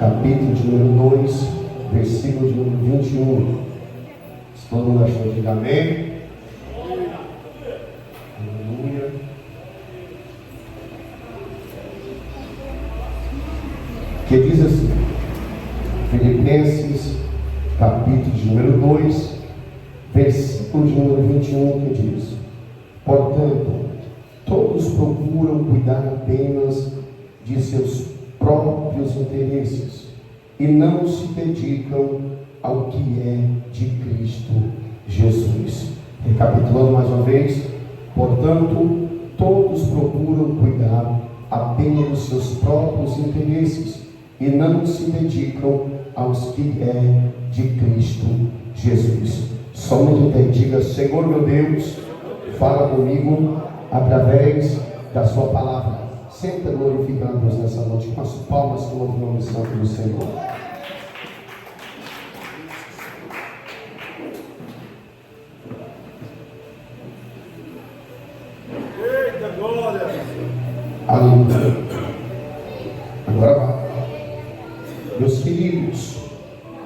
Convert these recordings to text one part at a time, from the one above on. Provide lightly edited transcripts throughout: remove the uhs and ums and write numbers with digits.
capítulo de número 2, versículo de número 21. Se todo mundo achou, diga amém. Aleluia. Que diz assim, Filipenses, capítulo de número 2, versículo de número 21, que diz: portanto, todos procuram cuidar apenas de seus próprios interesses e não se dedicam ao que é de Cristo Jesus. Recapitulando mais uma vez: portanto, todos procuram cuidar apenas dos seus próprios interesses e não se dedicam aos que é de Cristo Jesus. Somente diga: Senhor meu Deus, fala comigo através da sua palavra. Sempre glorificando a Deus nessa noite com as palmas que louvam o nome santo do Senhor. Eita glória! Aleluia. Agora vai. Meus queridos,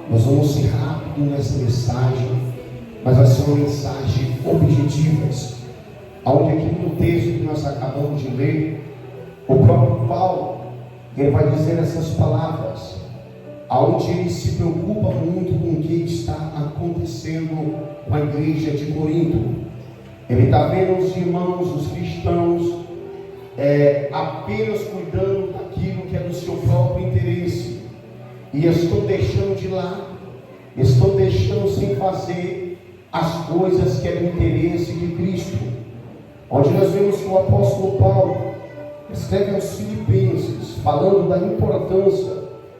nós vamos ser rápidos nessa mensagem, mas vai ser uma mensagem objetiva, onde aqui no texto que nós acabamos de ler, o próprio Paulo, ele vai dizer essas palavras, onde ele se preocupa muito com o que está acontecendo com a igreja de Corinto. Ele está vendo os irmãos, os cristãos, apenas cuidando daquilo que é do seu próprio interesse, e estão deixando de lado, estão deixando sem fazer as coisas que é do interesse de Cristo. Onde nós vemos que o apóstolo Paulo escreve aos Filipenses, falando da importância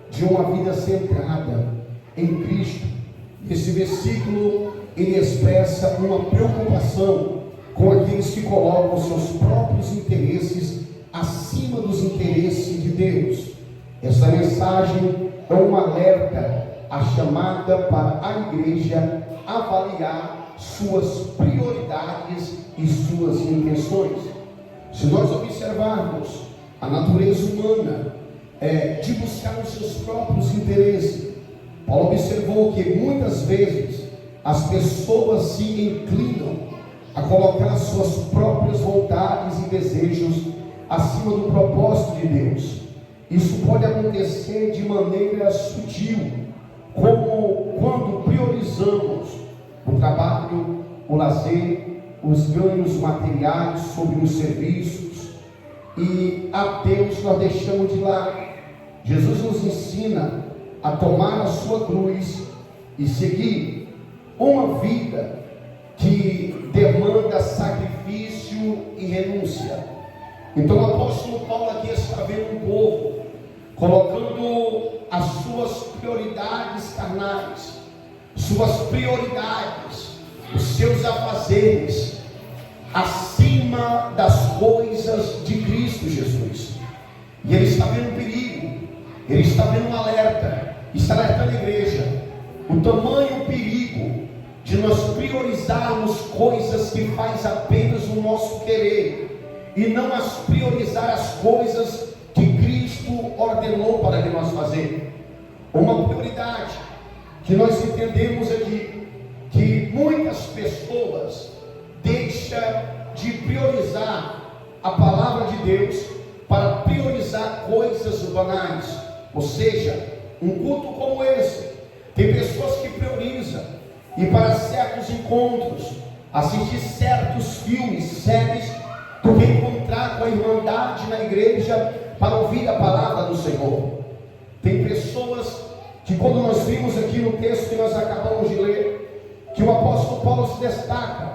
de uma vida centrada em Cristo. Esse versículo, ele expressa uma preocupação com aqueles que colocam os seus próprios interesses acima dos interesses de Deus. Essa mensagem é um alerta, a chamada para a igreja avaliar suas prioridades e suas intenções. Se nós observarmos a natureza humana de buscar os seus próprios interesses, Paulo observou que muitas vezes as pessoas se inclinam a colocar suas próprias vontades e desejos acima do propósito de Deus. Isso pode acontecer de maneira sutil, como quando priorizamos o trabalho, o lazer, os ganhos materiais sobre os serviços, e a Deus nós deixamos de lado. Jesus nos ensina a tomar a sua cruz e seguir uma vida que demanda sacrifício e renúncia. Então o apóstolo Paulo aqui está vendo um povo colocando as suas prioridades carnais, suas prioridades, os seus afazeres acima das coisas de Cristo Jesus. E ele está vendo um perigo, ele está vendo um alerta, está alertando a igreja, o tamanho perigo de nós priorizarmos coisas que faz apenas o nosso querer, e não as priorizar as coisas que Cristo ordenou para que nós fazemos. Uma prioridade que nós entendemos aqui, que muitas pessoas deixam de priorizar a palavra de Deus para priorizar coisas banais. Ou seja, um culto como esse, tem pessoas que priorizam ir para certos encontros, assistir certos filmes, séries, do que encontrar com a irmandade na igreja para ouvir a palavra do Senhor. Tem pessoas que, quando nós vimos aqui no texto que nós acabamos de ler, que o apóstolo Paulo se destaca,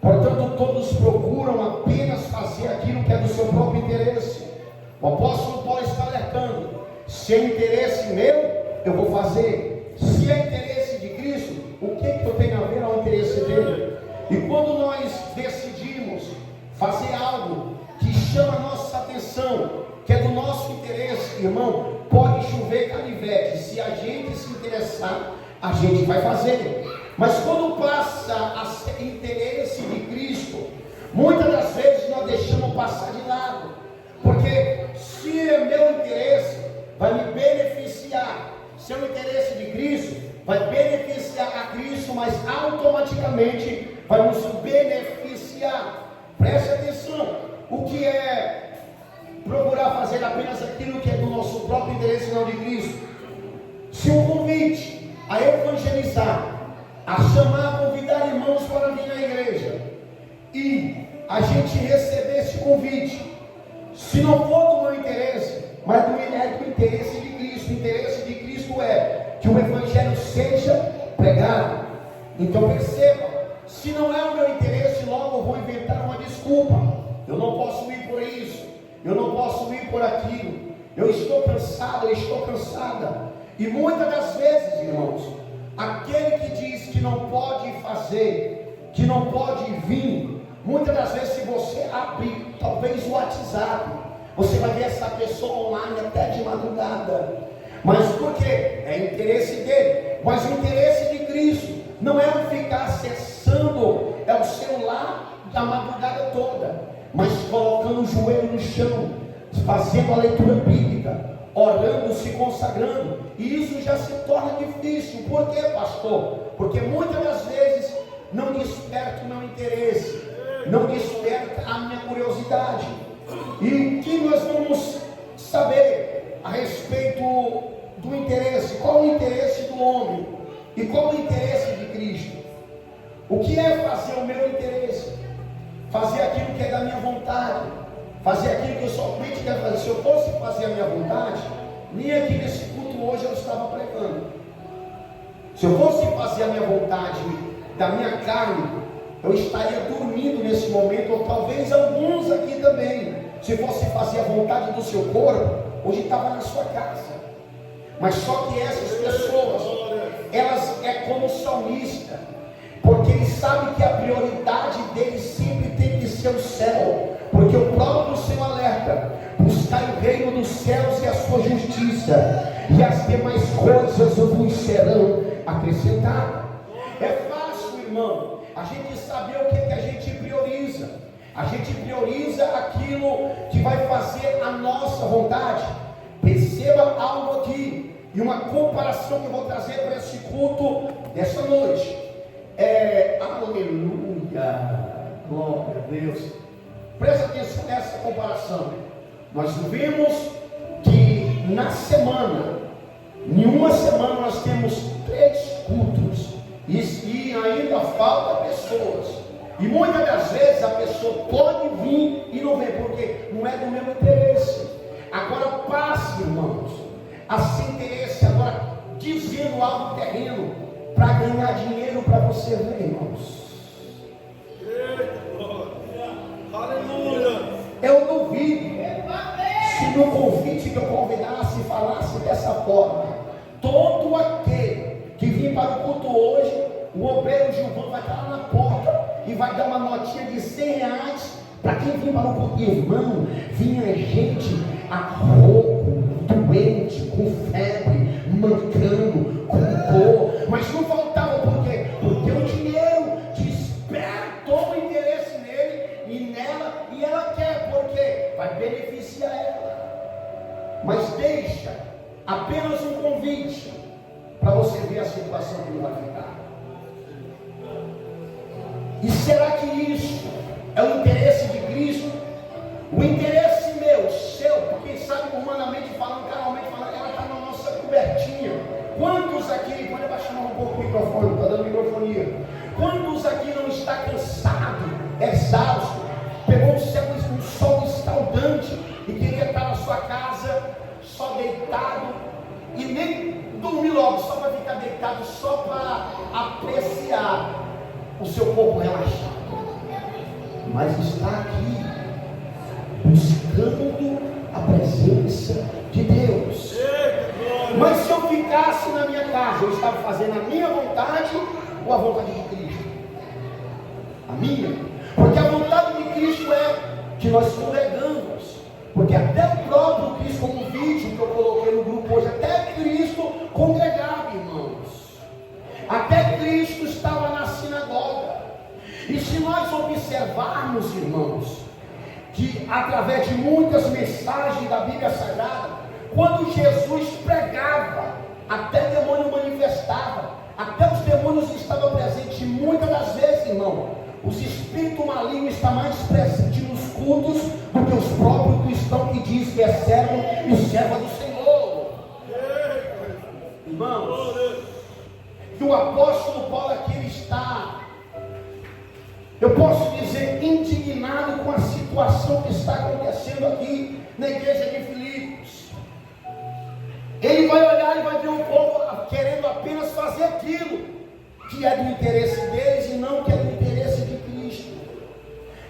portanto todos procuram apenas fazer aquilo que é do seu próprio interesse. O apóstolo Paulo está alertando: se é interesse meu, eu vou fazer. Se é interesse de Cristo, o que eu tenho a ver ao interesse dele? E quando nós decidimos fazer algo que chama a nossa atenção, que é do nosso interesse, irmão, pode chover canivete, se a gente se interessar, a gente vai fazer. Mas quando passa a ser interesse de Cristo, muitas das vezes nós deixamos passar de lado, porque se é meu interesse, vai me beneficiar, certamente vai nos beneficiar. Preste atenção, o que é procurar fazer apenas aquilo que é do nosso próprio interesse e não de Cristo? Se um convite a evangelizar, a chamar, a convidar irmãos para vir na igreja, e a gente receber esse convite, se não for do meu interesse, mas do interesse de Cristo. O interesse de Cristo é que o evangelho seja pregado. Então perceba, se não é o meu interesse, logo eu vou inventar uma desculpa. Eu não posso ir por isso, eu não posso ir por aquilo, eu estou cansado, eu estou cansada. E muitas das vezes, irmãos, aquele que diz que não pode fazer, que não pode vir, muitas das vezes, se você abrir talvez o WhatsApp, você vai ver essa pessoa online até de madrugada. Mas por quê? É interesse dele. Mas o interesse de Cristo não é ficar acessando o celular a madrugada toda, mas colocando o joelho no chão, fazendo a leitura bíblica, orando, se consagrando. E isso já se torna difícil. Por quê, pastor? Porque muitas das vezes não desperta o meu interesse, não desperta a minha curiosidade. E o que nós vamos saber a respeito do interesse? Qual o interesse do homem e qual o interesse de Cristo? O que é fazer o meu interesse? Fazer aquilo que é da minha vontade, fazer aquilo que eu somente quero fazer. Se eu fosse fazer a minha vontade, nem aqui nesse culto hoje eu estava pregando. Se eu fosse fazer a minha vontade da minha carne, eu estaria dormindo nesse momento, ou talvez alguns aqui também. Se fosse fazer a vontade do seu corpo, hoje estava na sua casa. Mas só que essas pessoas, elas é como o salmista, porque ele sabe que a prioridade dele sempre tem que ser o céu, porque o próprio Senhor alerta: buscai o reino dos céus e a sua justiça, e as demais coisas vos serão acrescentadas. É fácil, irmão, a gente saber o que a gente prioriza. A gente prioriza aquilo que vai fazer a nossa vontade. Perceba algo aqui, e uma comparação que eu vou trazer para esse culto dessa noite. Aleluia, glória a Deus. Presta atenção nessa comparação. Nós vimos que na semana, em uma semana, nós temos 3 cultos, e ainda falta pessoas. E muitas das vezes a pessoa pode vir e não vem, porque não é do meu interesse. Agora passe, irmãos, a sem interesse, agora dizendo algo terreno, para ganhar dinheiro para você ver, irmãos. Aleluia! Eu duvido se no convite que eu convidasse falasse dessa forma: todo aquele que vir para o culto hoje, o obreiro Gilvão vai estar lá na porta e vai dar uma notinha de R$100 para quem vir para o culto. Irmão, vinha gente rouco, doente, com febre, mancando, com dor, mas não faltava. Por quê? Porque o dinheiro despertou o interesse nele e nela, e ela quer, porque vai beneficiar ela. Mas deixa apenas um convite para você ver a situação que não vai ficar. E será que isso é o interesse de Cristo? O interesse meu, seu, porque sabe, humanamente falando, carnalmente falando, ela está na nossa cobertinha. Quantos aqui, pode abaixar um pouco o microfone, está dando microfonia. Quantos aqui não está cansado, exausto, pegou um sol escaldante e queria estar na sua casa, só deitado, e nem dormir logo, só para ficar deitado, só para apreciar o seu corpo relaxado, mas está aqui buscando a presença de Deus. Mas se eu ficasse na minha casa, eu estava fazendo a minha vontade ou a vontade de Cristo? A minha, porque a vontade de Cristo é que nós congregamos, porque até o próprio Cristo, como vídeo que eu coloquei no grupo hoje, até Cristo congregava, irmãos. Até Cristo estava na sinagoga. E se nós observarmos, irmãos, que através de muitas mensagens da Bíblia Sagrada, quando Jesus pregava, até demônio manifestava, até os demônios estavam presentes. E muitas das vezes irmão, os espíritos malignos estão mais presentes nos cultos do que os próprios cristãos que dizem que é servo e serva do Senhor. Irmãos, que o apóstolo Paulo aqui ele está, eu posso dizer, indignado com a situação que está acontecendo aqui na igreja de Filipos. Ele vai olhar e vai ver um povo querendo apenas fazer aquilo que é do interesse deles e não que é do interesse de Cristo.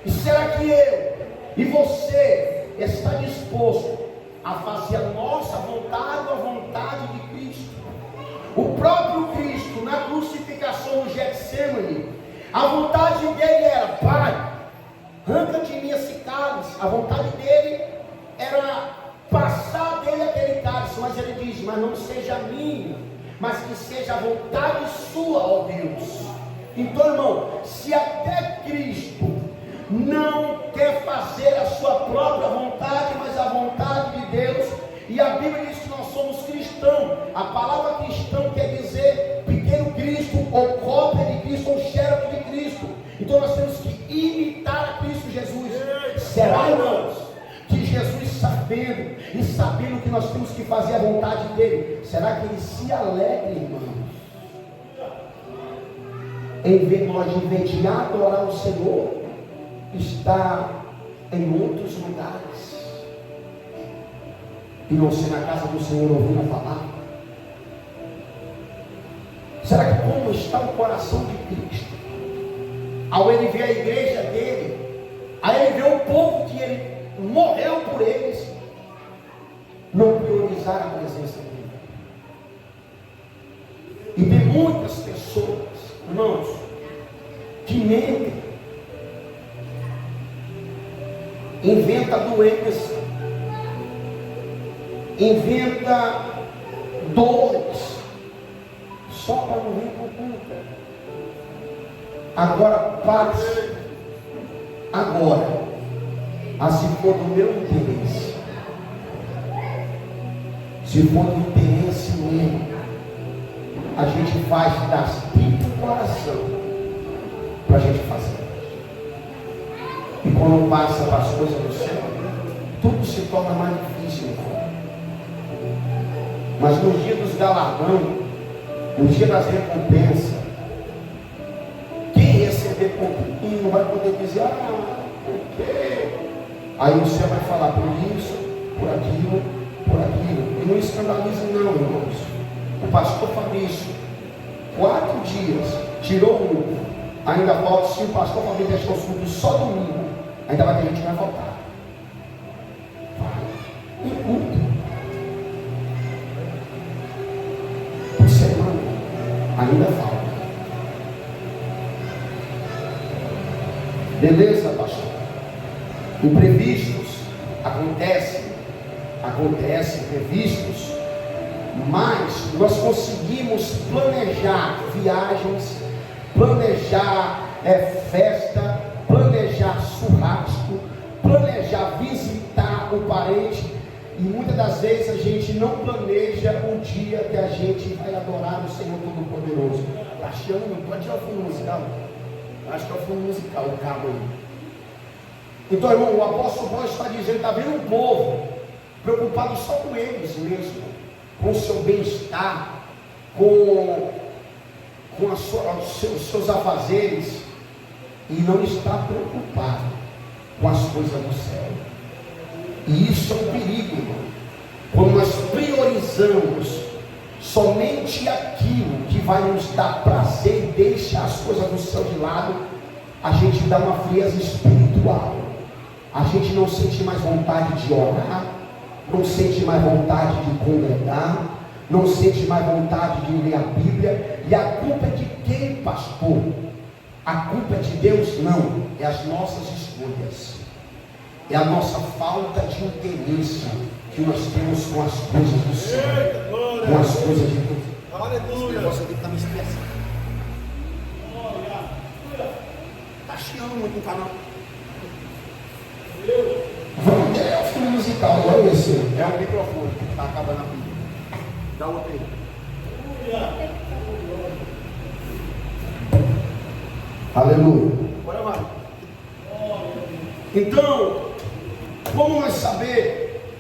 E será que eu e você está disposto a fazer a nossa vontade ou a vontade de Cristo? O próprio Cristo, na crucificação no Getsemane, a vontade dele era: Pai, arranca de mim esse cálice. A vontade dele era passar dele aquele cálice, mas ele diz: mas não seja a minha, mas que seja a vontade sua, ó Deus. Então, irmão, se até Cristo não quer fazer a sua própria vontade, mas a vontade de Deus, e a Bíblia diz que nós somos cristãos. A palavra cristão quer dizer pequeno Cristo, ou cópia de Cristo, ou xerox de Cristo. Então nós temos que imitar a Cristo Jesus. Será, irmãos, que Jesus, sabendo que nós temos que fazer a vontade dele, será que ele se alegra, irmãos, em vez de adorar o Senhor, está em outros lugares e não ser na casa do Senhor ouvindo falar? Será que como está o coração de Cristo ao ele ver a igreja dele, a ele ver o povo que ele morreu por eles, não priorizar a presença dele? E tem muitas pessoas, irmãos, que mentem, inventa doença, inventa dores, só para não vir para o culto. Agora, paz, agora, se for do meu interesse, se for do interesse meu, a gente faz das pipas do coração para a gente fazer. E quando passa para as coisas do céu, tudo se torna mais difícil, irmão. Mas no dia dos galardões, no dia das recompensas, quem receber pouquinho não vai poder dizer: por quê? Aí o céu vai falar por isso, por aquilo, por aquilo. E não escandalize não, irmãos. O pastor Fabrício, 4 dias, tirou um. Ainda falta, se o pastor Fabrício deixar os cultos só domingo, ainda vai ter gente que vai faltar. Vai. E culto. Por semana, ainda falta. Beleza, pastor? Imprevistos acontecem, imprevistos, mas nós conseguimos planejar viagens, planejar festa, planejar churrasco, planejar visitar o parente, e muitas das vezes a gente não planeja o dia que a gente vai adorar o Senhor Todo-Poderoso. Achando, pode tirar o fundo musical? Acho que é o fundo musical, o cabo aí. Então, irmão, o apóstolo Paulo está dizendo: está vendo um povo preocupado só com eles mesmo, com o seu bem-estar, com os seus afazeres, e não está preocupado com as coisas do céu. E isso é um perigo, irmão. Quando nós priorizamos somente aquilo que vai nos dar prazer e deixa as coisas do céu de lado, a gente dá uma frieza espiritual. A gente não sente mais vontade de orar, não sente mais vontade de congregar, não sente mais vontade de ler a Bíblia. E a culpa é de quem, pastor? A culpa é de Deus? Não, é as nossas escolhas, é a nossa falta de interesse que nós temos com as coisas do céu, com as coisas de Deus. Aleluia. Você tem que estar me expressando. Está chiando muito o canal. Vamos ter o fundo musical, agora esse é o microfone que está acabando a vida. Dá outro aí. Aleluia. Bora lá. Então, como nós saber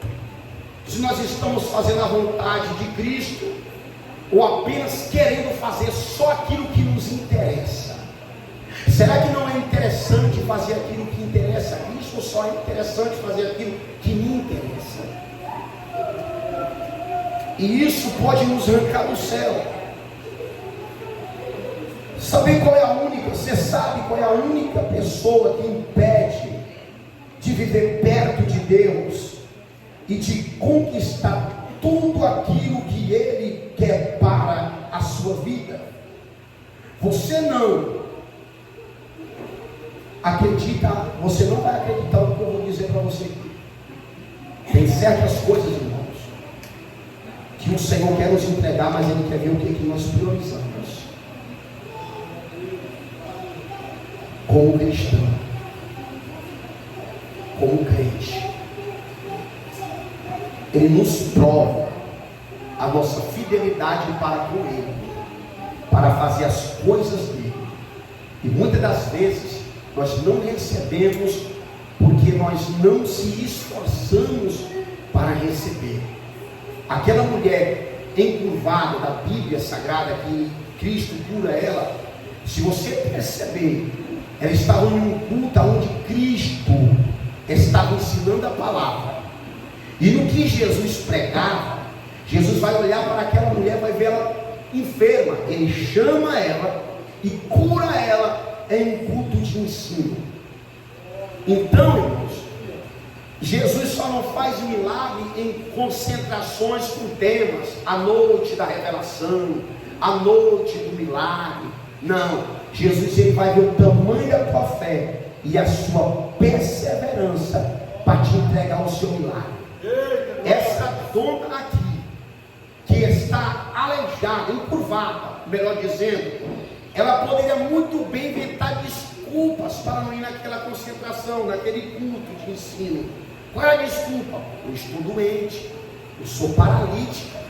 se nós estamos fazendo a vontade de Cristo ou apenas querendo fazer só aquilo que nos interessa? Será que não é interessante fazer aquilo que interessa a Cristo ou só é interessante fazer aquilo que me interessa? E isso pode nos arrancar do céu. Saber qual é a única, você sabe qual é a única pessoa que impede de viver perto de Deus e de conquistar tudo aquilo que Ele quer para a sua vida? Você não acredita, você não vai acreditar no que eu vou dizer para você aqui. Tem certas coisas, irmãos, que o Senhor quer nos entregar, mas Ele quer ver o que nós priorizamos. Como cristão, como crente, Ele nos prova a nossa fidelidade para com Ele, para fazer as coisas dele. E muitas das vezes nós não recebemos porque nós não se esforçamos para receber. Aquela mulher encurvada da Bíblia Sagrada que Cristo cura ela, se você perceber, ela estava em um culto onde Cristo estava ensinando a palavra. E no que Jesus pregava, Jesus vai olhar para aquela mulher, vai ver ela enferma. Ele chama ela e cura ela em um culto de ensino. Então, irmãos, Jesus só não faz milagre em concentrações com temas, a noite da revelação, a noite do milagre. Não. Jesus, ele vai ver o tamanho da tua fé e a sua perseverança para te entregar o seu milagre. Essa dona aqui, que está aleijada, encurvada, melhor dizendo, ela poderia muito bem inventar desculpas para não ir naquela concentração, naquele culto de ensino. Qual é a desculpa? Eu estou doente, eu sou paralítica,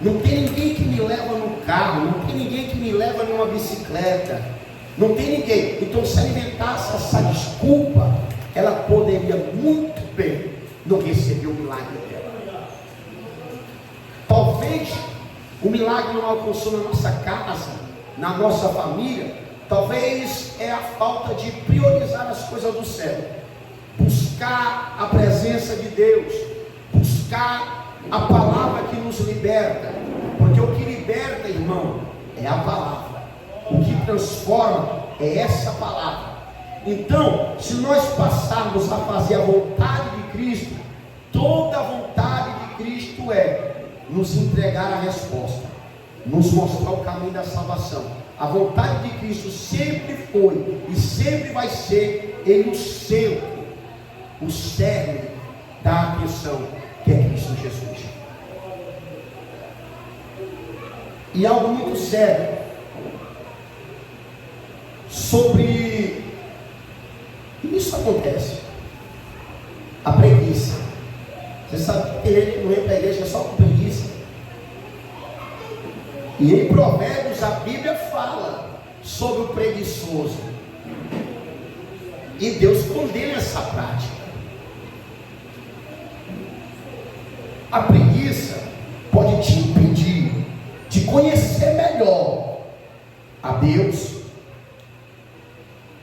não tem ninguém que me leva no carro, não tem ninguém que me leva numa bicicleta. Não tem ninguém. Então, se ela inventasse essa desculpa, ela poderia muito bem não receber o milagre dela. Talvez o milagre não alcançou na nossa casa, na nossa família. Talvez é a falta de priorizar as coisas do céu, buscar a presença de Deus, buscar a palavra que nos liberta. Porque o que liberta, irmão, é a palavra. O que transforma é essa palavra. Então, se nós passarmos a fazer a vontade de Cristo, toda a vontade de Cristo é nos entregar a resposta, nos mostrar o caminho da salvação. A vontade de Cristo sempre foi e sempre vai ser Ele o centro, o cerne da atenção, que é Cristo Jesus. E algo muito sério sobre isso acontece, a preguiça. Você sabe que tem gente que não vem para a igreja só com preguiça. E em Provérbios a Bíblia fala sobre o preguiçoso, e Deus condena essa prática. A preguiça pode te impedir de conhecer melhor a Deus.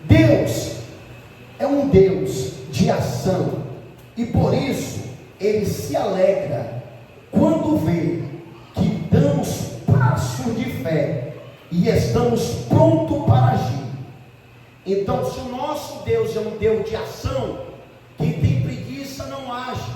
Deus é um Deus de ação, e por isso Ele se alegra quando vê que damos passos de fé e estamos prontos para agir. Então, se o nosso Deus é um Deus de ação, quem tem preguiça não age,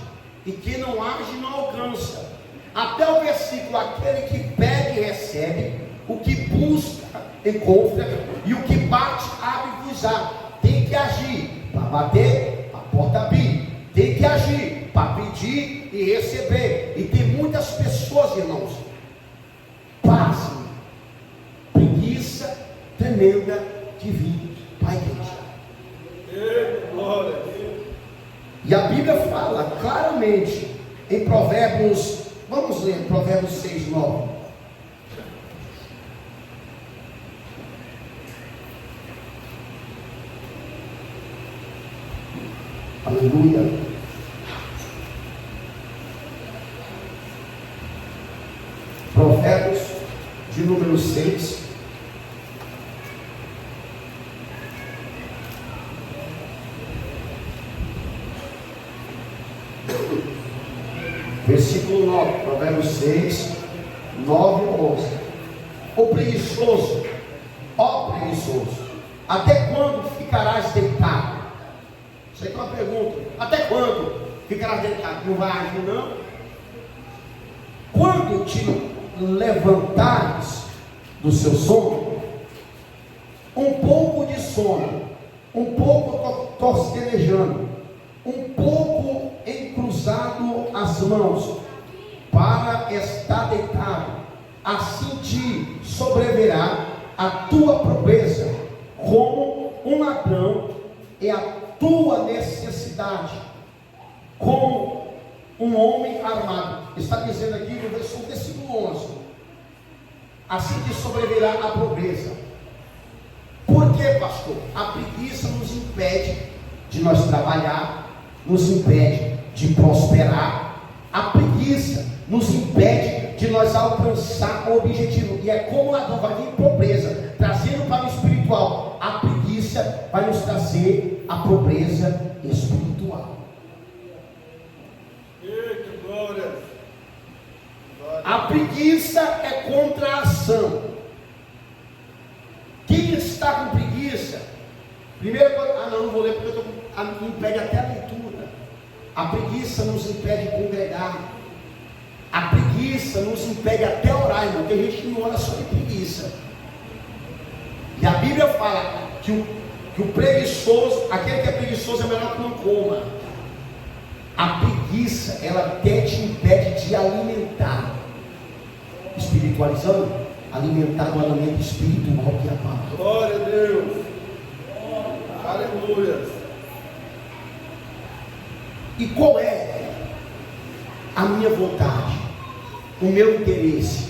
e quem não age não alcança. Até o versículo: aquele que pede recebe, o que busca encontra, e o que bate abre-vos-á. Tem que agir para bater, a porta abrir. Tem que agir para pedir e receber. E tem muitas pessoas, irmãos, passam preguiça tremenda de vir para a igreja. E a Bíblia fala claramente em Provérbios, vamos ler Provérbios 6:9. Aleluia. Provérbios de número 6. Versículo 9, Provérbios 6, 9 e 11. O preguiçoso, ó preguiçoso, até quando ficarás deitado? Isso aqui é uma pergunta. Até quando ficarás deitado? Não vai agir, não? Quando te levantares do seu sono, um pouco de sono, um pouco tosquenejando, um pouco encruzado as mãos, para estar deitado, assim te sobrevirá a tua pobreza, como um ladrão, e a tua necessidade, como um homem armado. Está dizendo aqui no versículo 11: assim te sobrevirá a pobreza. Por quê, pastor? A preguiça nos impede de nós trabalhar, nos impede de prosperar. A preguiça nos impede de nós alcançar o objetivo. E é como o ladrão vai vir pobreza, trazendo para o espiritual. A preguiça vai nos trazer a pobreza espiritual. Eita, glória. A preguiça é contra a ação. Quem está com preguiça? Primeiro, não vou ler porque me impede até a leitura. A preguiça nos impede de congregar. A preguiça nos impede até orar, irmão. Tem gente que não ora só de preguiça. E a Bíblia fala que o preguiçoso, aquele que é preguiçoso, é melhor que não coma. A preguiça, ela até te impede de alimentar. Espiritualizando, alimentar o alimento espiritual que é a palavra. Glória a Deus. Aleluia. E qual é a minha vontade? O meu interesse?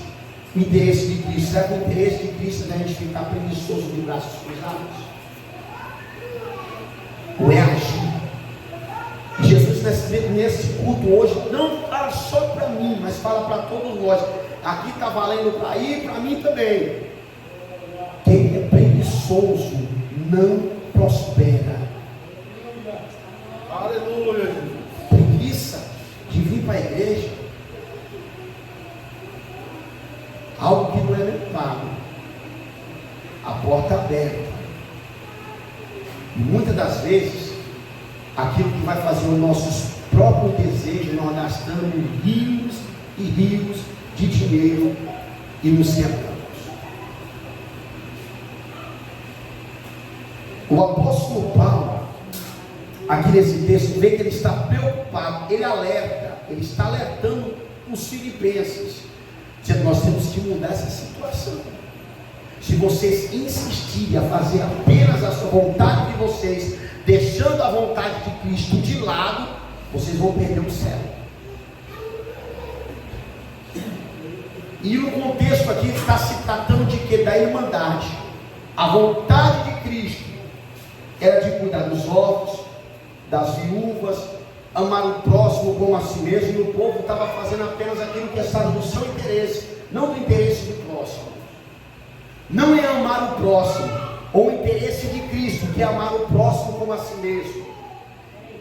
O interesse de Cristo? Será que o interesse de Cristo é a gente ficar preguiçoso de braços cruzados? Ou é agir? Jesus nesse culto hoje não fala só para mim, mas fala para todos nós. Aqui está valendo para ir, para mim também. Quem é preguiçoso não prospera. Aleluia. Preguiça de vir para a igreja, algo que não é nem pago, a porta aberta. E muitas das vezes, aquilo que vai fazer os nossos próprios desejos, nós gastamos rios e rios de dinheiro e nos sentamos. O apóstolo Paulo, aqui nesse texto, vê que ele está preocupado, ele alerta, ele está alertando os filipenses, dizendo: nós temos que mudar essa situação. Se vocês insistirem a fazer apenas a vontade de vocês, deixando a vontade de Cristo de lado, vocês vão perder o céu. E no contexto aqui está se tratando de quê? Da irmandade. A vontade de Cristo era de cuidar dos órfãos, das viúvas, amar o próximo como a si mesmo, e o povo estava fazendo apenas aquilo que estava no seu interesse, não do interesse do próximo. Não é amar o próximo, ou o interesse de Cristo, que é amar o próximo como a si mesmo.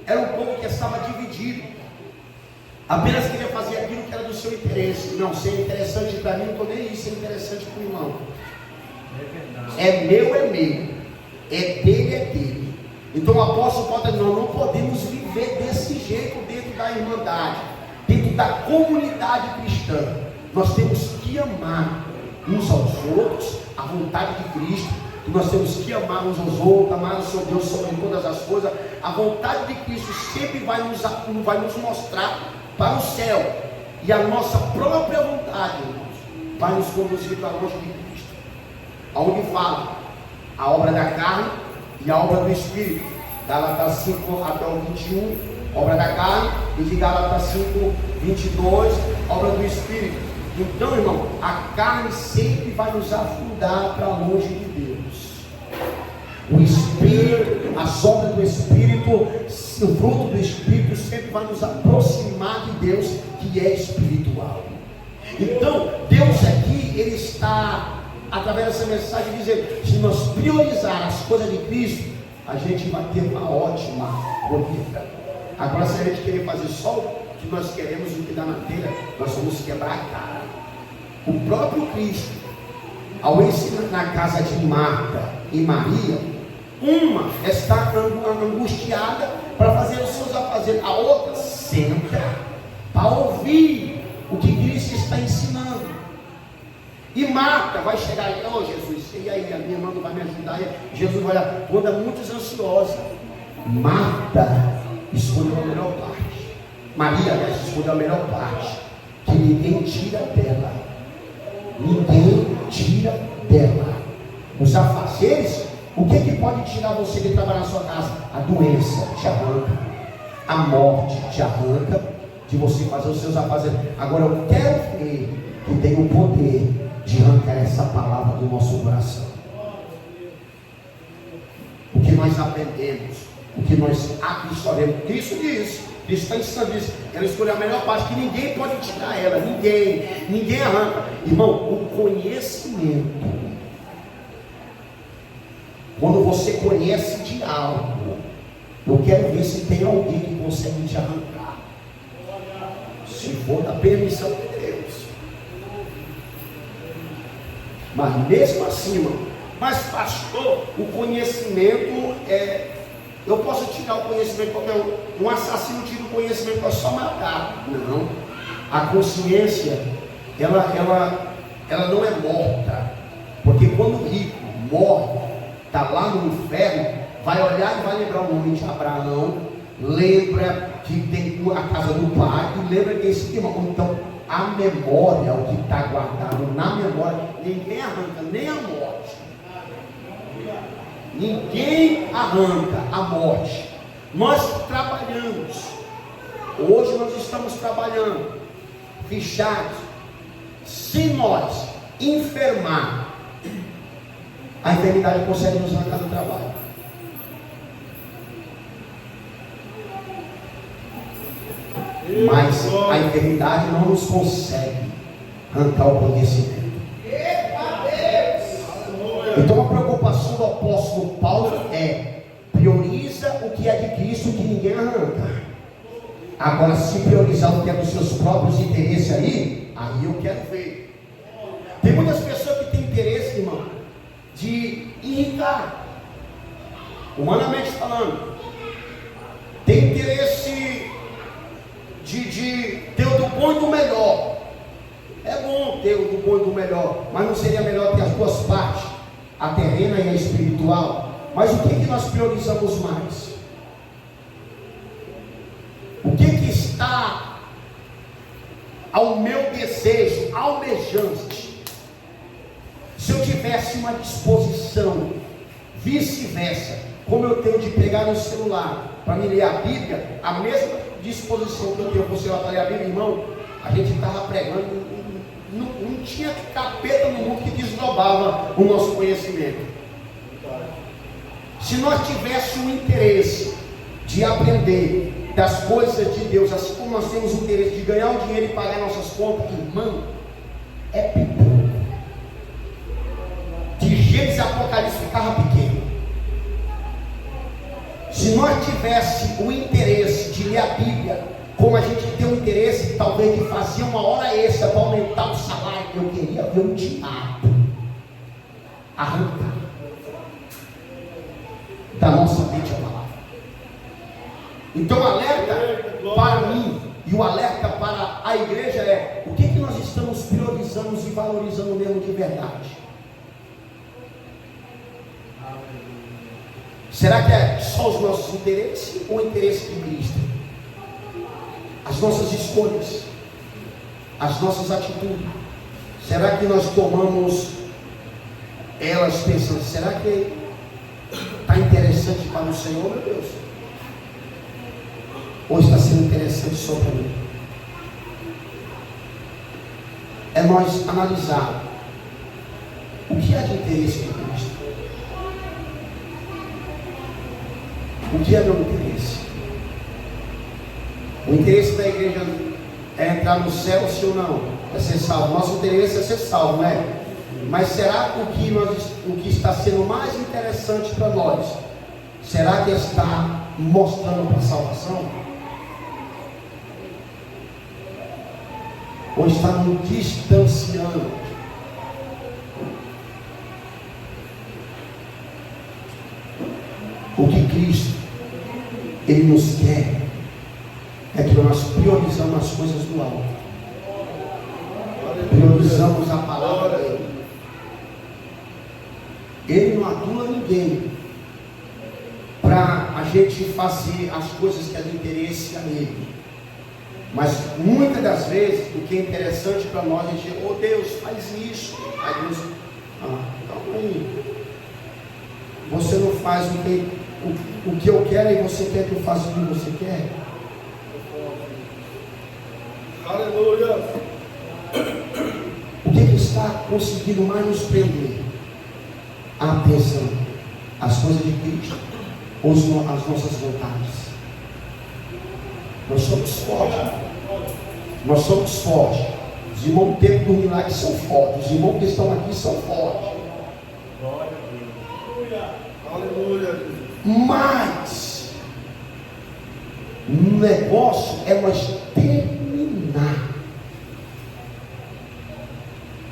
Era um povo que estava dividido, apenas queria fazer aquilo que era do seu interesse. Não, se é interessante para mim, não estou nem isso, é interessante para o irmão. É meu, é dele, é dele. Então o apóstolo Paulo diz: nós não podemos viver desse jeito dentro da irmandade, dentro da comunidade cristã. Nós temos que amar uns aos outros, a vontade de Cristo. E nós temos que amar uns aos outros, amar o Senhor Deus sobre todas as coisas. A vontade de Cristo sempre vai nos mostrar para o céu, e a nossa própria vontade, irmãos, vai nos conduzir para longe de Cristo. Aonde fala a obra da carne e a obra do Espírito. Gálatas 5 até o 21, obra da carne, e de Gálatas 5, 22, obra do Espírito. Então, irmão, a carne sempre vai nos afundar para longe de Deus. O Espírito, as obras do Espírito, o fruto do Espírito sempre vai nos aproximar de Deus, que é espiritual. Então, Deus aqui, Ele está, através dessa mensagem, dizendo: se nós priorizar as coisas de Cristo, a gente vai ter uma ótima colheita. Agora, se a gente querer fazer só o que nós queremos, o que dá na telha, nós vamos quebrar a cara. O próprio Cristo, ao ensinar na casa de Marta e Maria, uma está angustiada para fazer os seus afazeres, a outra senta para ouvir o que Cristo está ensinando. E Marta vai chegar aí: oh Jesus, e aí, a minha irmã não vai me ajudar? E Jesus vai olhar, anda muito ansiosa. Marta escolheu a melhor parte. Maria, aliás, escolheu a melhor parte, que ninguém tira dela. Ninguém tira dela. Os afazeres, o que pode tirar você de trabalhar na sua casa? A doença te arranca, a morte te arranca de você fazer os seus afazeres. Agora eu quero ver que tem o poder de arrancar essa palavra do nosso coração. O que nós aprendemos, o que nós absorvemos. Cristo diz, Cristo está ensinando isso. Ela escolheu a melhor parte, que ninguém pode tirar ela, ninguém arranca. Irmão, o conhecimento, quando você conhece de algo, eu quero ver se tem alguém que consegue te arrancar, se for da permissão de Deus. Mas mesmo assim, irmão, mas pastor, o conhecimento eu posso tirar o conhecimento de qualquer um. Um assassino tira o conhecimento para só matar. Não. A consciência, ela não é morta. Porque quando o rico morre, está lá no inferno, vai olhar e vai lembrar o nome de Abraão, lembra que tem a casa do pai, e lembra que esse irmão. Então, a memória, o que está guardado na memória, ninguém arranca, nem a morte. Ninguém arranca a morte. Nós trabalhamos. Hoje nós estamos trabalhando, fechados. Se nós enfermar, a enfermidade consegue nos arrancar do trabalho. Mas a enfermidade não nos consegue arrancar o conhecimento. Então a preocupação do apóstolo Paulo é: prioriza o que é de Cristo, que ninguém arranca. Agora, se priorizar o que é dos seus próprios interesses aí eu quero ver. Tem muitas pessoas que têm interesse, irmão, de irritar, humanamente falando. Tem interesse de ter o do bom e do melhor. É bom ter o do bom e do melhor, mas não seria melhor ter as duas partes, a terrena e a espiritual? Mas o que nós priorizamos mais? O que está ao meu desejo, almejante? Se eu tivesse uma disposição, vice-versa, como eu tenho de pegar no celular para me ler a Bíblia, a mesma disposição que eu tenho para o celular para ler a Bíblia, irmão, a gente estava pregando, não tinha capeta no mundo que desdobrava o nosso conhecimento. Se nós tivéssemos o interesse de aprender das coisas de Deus, assim como nós temos o interesse de ganhar o dinheiro e pagar nossas contas, irmão, é pipoco. De Gênesis e Apocalipse ficava pequeno. Se nós tivéssemos o interesse de ler a Bíblia, como a gente tem o interesse talvez de fazer uma hora extra para aumentar o salário, eu queria ver o diabo arrancar da nossa mente a palavra. Então o alerta para mim e o alerta para a igreja é: o que nós estamos priorizando e valorizando mesmo de verdade? Será que é só os nossos interesses ou o interesse de Cristo? As nossas escolhas, as nossas atitudes, será que nós tomamos elas pensando: será que está interessante para o Senhor, meu Deus? Ou está sendo interessante só para mim? É nós analisar o que há de interesse de Cristo. que é meu interesse? O interesse da igreja é entrar no céu, sim ou não? É ser salvo. Nosso interesse é ser salvo, né? Mas será que o que está sendo mais interessante para nós, será que está mostrando para a salvação? Ou está nos distanciando? O que Cristo, Ele nos quer é que nós priorizamos as coisas do alto, priorizamos a palavra dele. Ele não adula ninguém para a gente fazer as coisas que é do interesse a ele. Mas muitas das vezes o que é interessante para nós é dizer: oh Deus, faz isso. Aí Deus, calma aí. Você não faz o que eu quero e você quer que eu faça o que você quer? Aleluia. O que está conseguindo mais nos prender? A atenção, as coisas de Cristo ou as nossas vontades? Nós somos fortes. Nós somos fortes. Os irmãos que têm que dormir lá que são fortes. Os irmãos que estão aqui são fortes. Aleluia. Mas o negócio é nós terminar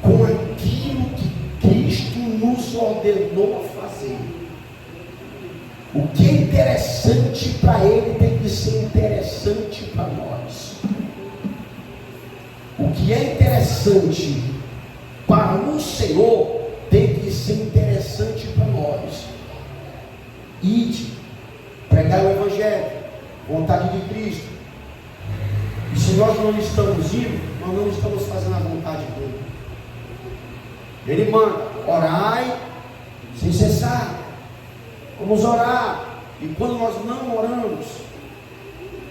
com aquilo que Cristo nos ordenou a fazer. O que é interessante para Ele tem que ser interessante para nós. O que é interessante para o Senhor tem que ser interessante para nós. Ide, pregar o Evangelho, vontade de Cristo. E se nós não estamos indo, nós não estamos fazendo a vontade dele. Ele manda: orai sem cessar. Vamos orar. E quando nós não oramos,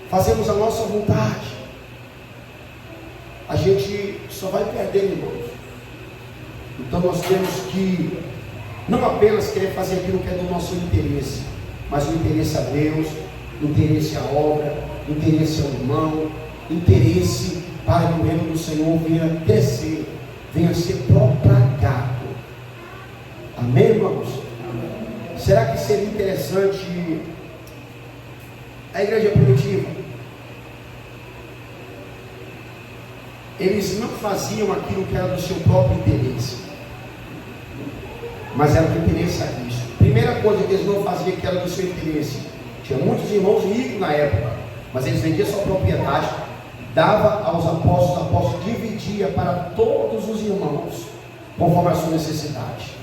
fazemos a nossa vontade, a gente só vai perder, irmãos. Então nós temos que não apenas querer fazer aquilo que é do nosso interesse, mas o interesse a Deus, o interesse à obra, o interesse ao irmão, interesse para que o reino do Senhor venha crescer, venha ser propagado. Amém, irmãos? Será que seria interessante a igreja primitiva? Eles não faziam aquilo que era do seu próprio interesse, mas era do interesse a Cristo. Primeira coisa que eles não faziam que era do seu interesse. Tinha muitos irmãos ricos na época, mas eles vendiam sua propriedade, dava aos apóstolos, os apóstolos dividia para todos os irmãos, conforme a sua necessidade.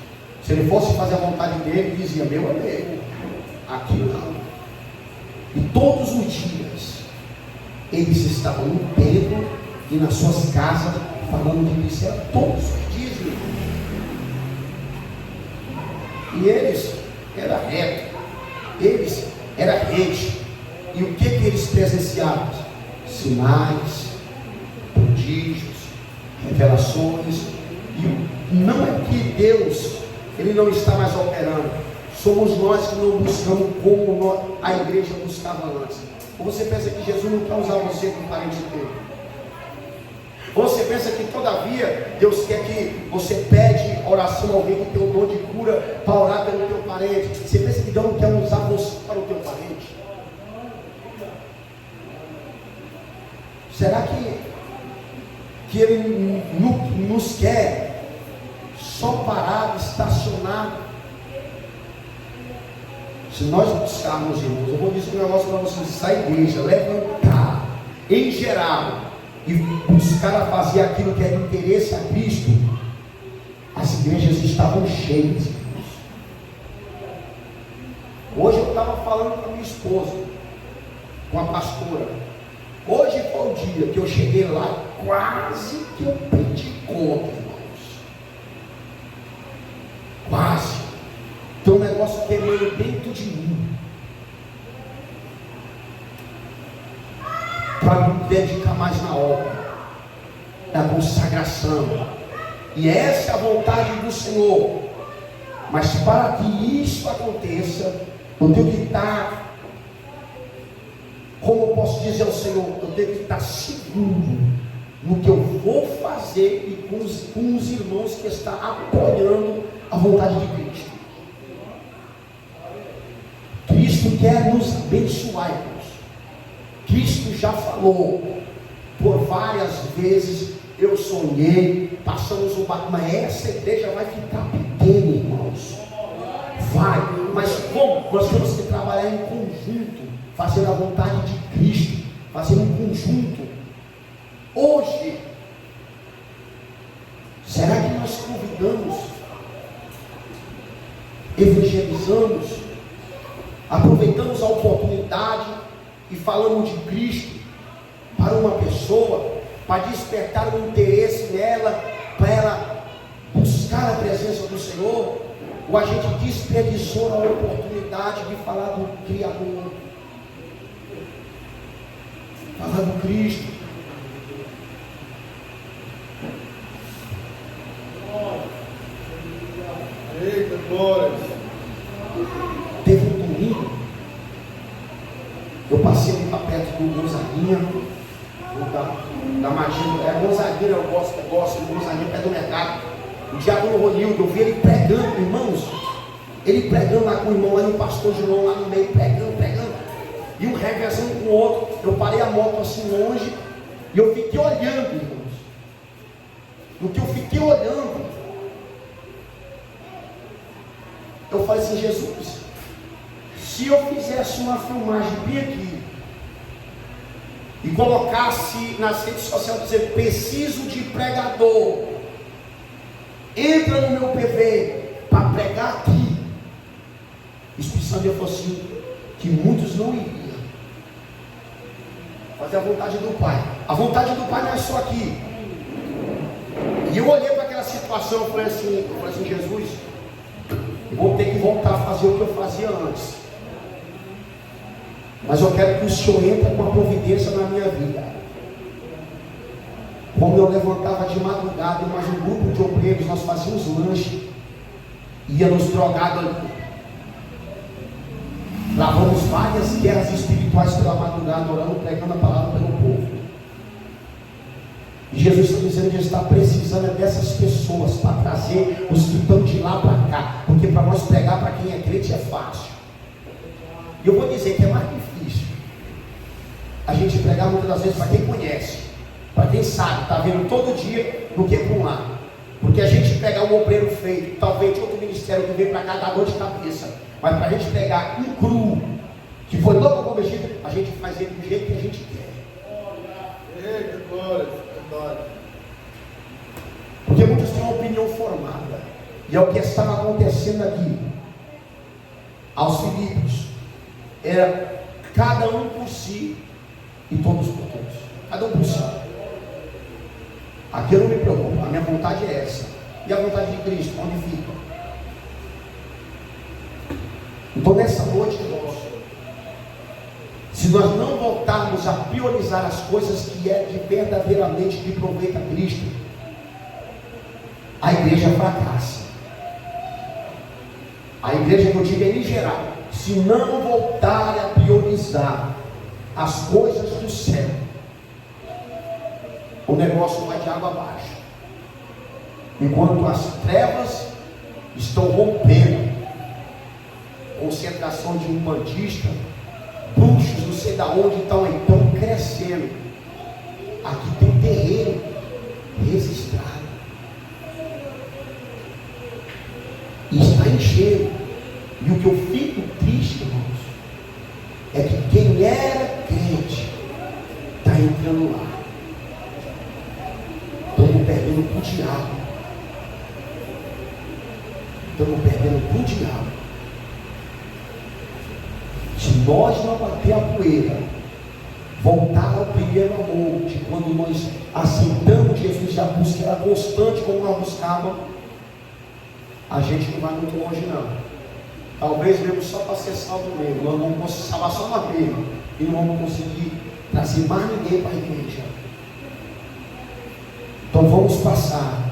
Se ele fosse fazer a vontade dele, dizia: meu amigo, aqui não. E todos os dias eles estavam no templo e nas suas casas falando de Cristo. Era todos os dias, irmão. E eles eram retos, eles eram rede. E o que eles presenciavam? Sinais, prodígios, revelações. E não é que Deus, Ele não está mais operando. Somos nós que não buscamos como a igreja buscava antes. Ou você pensa que Jesus não quer usar você como parente dele? Ou você pensa que todavia Deus quer que você pede oração a alguém que tem um dom de cura para orar pelo teu parente? Você pensa que Deus não quer usar você para o teu parente? Será que Ele nos quer só parado, estacionado? Se nós buscarmos, irmãos, eu vou dizer um negócio para vocês: essa igreja levantar em geral e buscar a fazer aquilo que é de interesse a Cristo, as igrejas estavam cheias, irmãos. Hoje eu estava falando com a minha esposa, com a pastora. Hoje foi o dia que eu cheguei lá, quase que eu pedi conta, irmãos. Quase. Tem um negócio querendo dentro de mim, para me dedicar mais na obra da consagração. E essa é a vontade do Senhor. Mas para que isso aconteça, eu tenho que estar Como eu posso dizer ao Senhor, eu tenho que estar seguro no que eu vou fazer e com os irmãos que estão apoiando a vontade de Cristo. Cristo quer nos abençoar, irmãos. Cristo já falou por várias vezes. Eu sonhei, passamos o barco, mas essa igreja vai ficar pequena, irmãos. Vai, mas como? Nós temos que trabalhar em conjunto, fazendo a vontade de Cristo, fazendo em conjunto. Hoje, será que nós convidamos, evangelizamos, aproveitamos a oportunidade e falamos de Cristo para uma pessoa, para despertar um interesse nela, para ela buscar a presença do Senhor? Ou a gente desperdiçou a oportunidade de falar do Criador, falar do Cristo? Eita, glória. Teve um domingo, eu passei ali para perto do Gonzaguinha, da Magia, Gonzaguinha, eu gosto do Gonzaguinha, perto do mercado. O diácono Ronildo, eu vi ele pregando, irmãos. Ele pregando lá com o irmão, lá no pastor João, lá no meio, pregando. E um revezando com o outro. Eu parei a moto assim longe e eu fiquei olhando, irmãos. No que eu fiquei olhando, eu falei assim: Jesus, se eu fizesse uma filmagem bem aqui e colocasse nas redes sociais dizer, preciso de pregador, entra no meu PV para pregar aqui, o Espírito Santo falou assim, que muitos não iriam fazer a vontade do Pai. A vontade do Pai não é só aqui. E eu olhei para aquela situação, eu falei assim, Jesus, eu vou ter que voltar a fazer o que eu fazia antes, mas eu quero que o Senhor entre com a providência na minha vida. Como eu levantava de madrugada, mais um grupo de obreiros, nós fazíamos lanche, íamos drogados ali, travamos várias guerras espirituais pela madrugada, orando, pregando a palavra pelo povo. E Jesus está dizendo que Ele está precisando dessas pessoas para trazer os que estão de lá para cá, porque para nós pregar para quem é crente é fácil. E eu vou dizer que é mais difícil a gente pregar muitas das vezes para quem conhece, para quem sabe, está vendo todo dia, do que para um lado. Porque a gente pegar um obreiro feito, talvez de outro ministério que vem para cá, dá dor de cabeça. Mas para a gente pegar um cru, que foi louco convertido, a gente faz ele do jeito que a gente quer. Eita, glória, verdade. Porque muitos têm uma opinião formada. E é o que estava acontecendo aqui. Aos Filipos, era cada um por si e todos por todos. Cada um por si. Aqui eu não me preocupo, a minha vontade é essa. E a vontade de Cristo, onde fica? Então nessa noite, irmãos, se nós não voltarmos a priorizar as coisas que é de verdadeiramente de proveito a Cristo, a igreja fracassa. A igreja que eu digo é em geral, se não voltar a priorizar as coisas do céu, o negócio vai de água abaixo. Enquanto as trevas estão rompendo, concentração de umbandista, bruxos, não sei de onde estão crescendo. Aqui tem terreiro registrado e está enchendo. E o que eu fico triste, irmãos, é que quem era crente está entrando lá. Estamos perdendo para o diabo. Estamos perdendo para o diabo. Se nós não bater a poeira, voltar ao primeiro amor, de quando nós aceitamos Jesus, a busca era constante como nós buscávamos, a gente não vai muito longe não. Talvez mesmo só para ser salvo mesmo, nós vamos conseguir salvar só uma vez e não vamos conseguir trazer mais ninguém para a igreja. Então vamos passar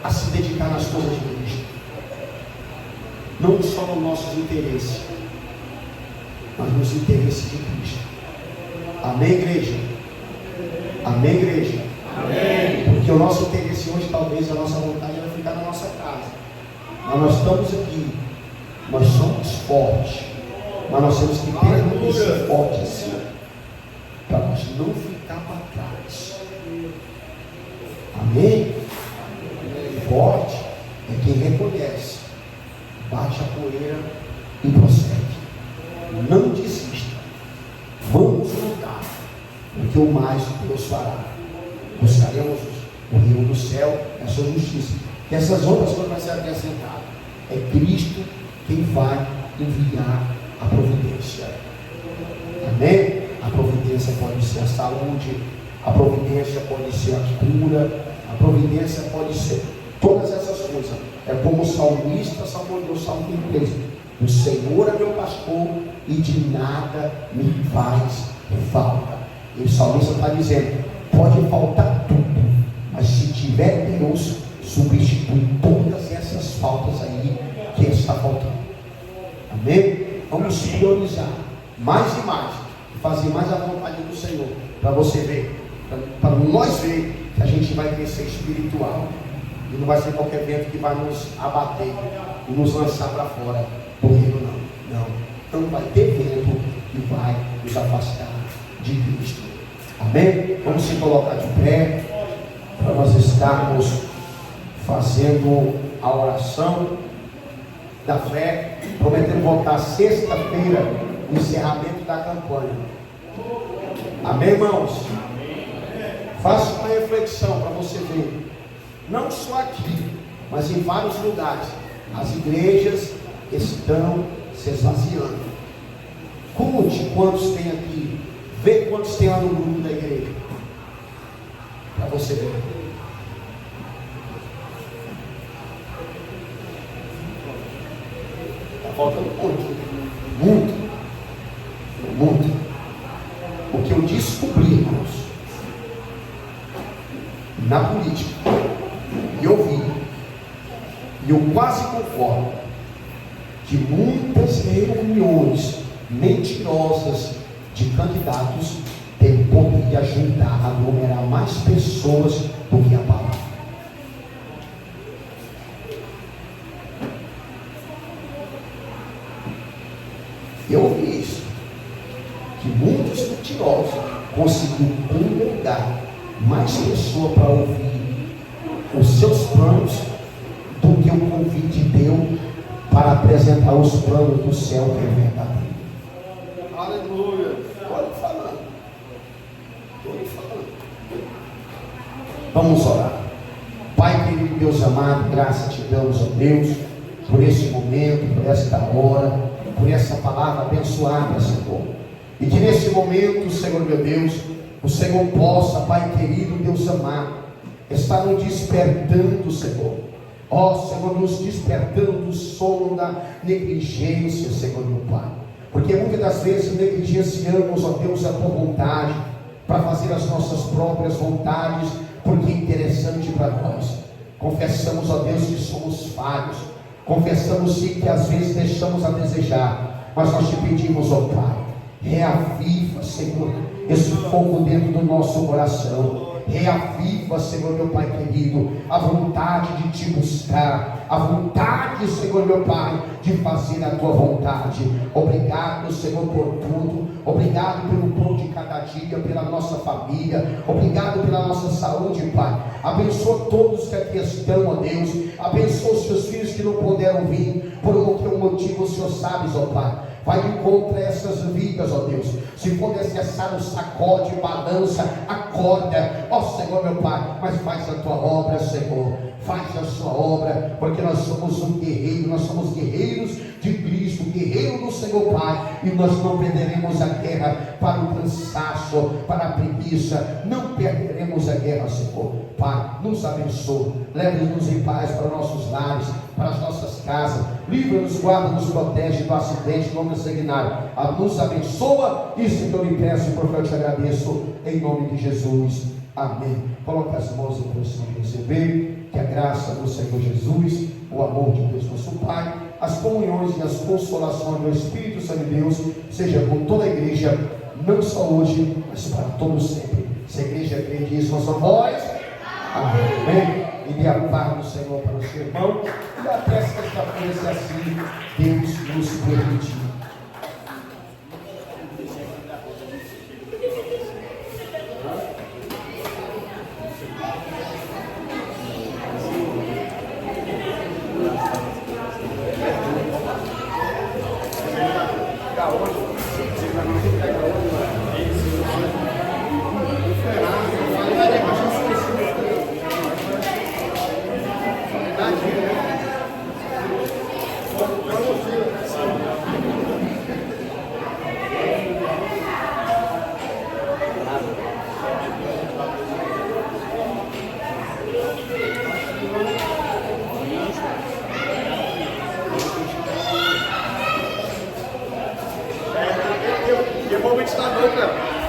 a se dedicar nas coisas de Cristo, não só nos nossos interesses, nos interesses de Cristo. Amém, igreja? Amém, igreja? Amém. Porque o nosso interesse hoje, talvez a nossa vontade era ficar na nossa casa. Mas nós estamos aqui, nós somos fortes, mas nós temos que permanecer fortes assim, para nós não ficar para trás. Amém? Forte é quem reconhece, bate a poeira e prossegue. Não desista. Vamos lutar, porque o mais Deus fará. Buscaremos o reino do céu, a sua justiça. Que essas outras coisas vai ser acrescentadas. É Cristo quem vai enviar a providência. Amém? A providência pode ser a saúde, a providência pode ser a cura, a providência pode ser todas essas coisas. É como o salmista salmodiou o Salmo 3. O Senhor é meu pastor e de nada me faz falta. E o salmista está dizendo, pode faltar tudo, mas se tiver Deus, substitui todas essas faltas aí que está faltando. Amém? Vamos priorizar mais e mais, fazer mais a vontade do Senhor, para você ver, para nós ver que a gente vai crescer espiritual, e não vai ser qualquer vento que vai nos abater e nos lançar para fora do reino, não vai ter vento que vai nos afastar de Cristo. Amém? Vamos se colocar de pé para nós estarmos fazendo a oração da fé, prometendo voltar sexta-feira, o encerramento da campanha. Amém, irmãos? Faça uma reflexão para você ver, não só aqui, mas em vários lugares, as igrejas estão se esvaziando. Conte quantos tem aqui, vê quantos tem lá no grupo da igreja, para você ver. Está faltando muito. O que eu descobri, irmãos, na política, e eu vi, e eu quase concordo, que muitas reuniões mentirosas de candidatos têm o poder de ajudar a aglomerar mais pessoas do que a palavra. Eu ouvi isso, que muitos mentirosos conseguiram congregar mais pessoas para ouvir os seus planos do que o convite deu para apresentar os planos do céu que é verdadeiro. Aleluia. Estou falando. Vamos orar. Pai querido, Deus amado, graças te damos, ó Deus, por esse momento, por esta hora, por essa palavra abençoada, Senhor. E que nesse momento, Senhor meu Deus, o Senhor possa, Pai querido, Deus amado, estar nos despertando, Senhor. Ó Senhor, nos despertando do sono da negligência, Senhor meu Pai. Porque muitas das vezes negligenciamos, ó Deus, a tua vontade, para fazer as nossas próprias vontades, porque é interessante para nós. Confessamos, ó Deus, que somos falhos. Confessamos sim que às vezes deixamos a desejar. Mas nós te pedimos, ó Pai, reaviva, Senhor, esse fogo dentro do nosso coração. Reaviva, Senhor meu Pai querido, a vontade de te buscar, a vontade, Senhor meu Pai, de fazer a tua vontade. Obrigado, Senhor, por tudo. Obrigado pelo pão de cada dia, pela nossa família. Obrigado pela nossa saúde, Pai. Abençoa todos que aqui estão, ó Deus. Abençoa os teus filhos que não puderam vir, por qualquer motivo, o Senhor sabe, ó Pai. Vai encontrar essas vidas, ó Deus. Se for necessário, sacode, balança, acorda, ó Senhor meu Pai, mas faz a tua obra, Senhor. Faz a sua obra, porque nós somos um guerreiro, nós somos guerreiros de Cristo, guerreiro do Senhor Pai, e nós não perderemos a guerra para o cansaço, para a preguiça, não perderemos a guerra, Senhor. Pai, nos abençoa, leve-nos em paz para nossos lares, para as nossas casas, livra-nos, guarda-nos, protege do acidente, nome sanguinário, nos abençoa, isso que eu lhe peço, porque eu te agradeço, em nome de Jesus, amém. Coloque as mãos em posição de receber, que a graça do Senhor Jesus, o amor de Deus nosso Pai, as comunhões e as consolações do Espírito Santo de Deus seja com toda a igreja, não só hoje, mas para todos sempre. Se a igreja crê nisso, nossa voz, amém. E dê a paz do Senhor para o seu irmão. E até sexta-feira, se assim Deus nos permitir. Que bom que está bom, cara.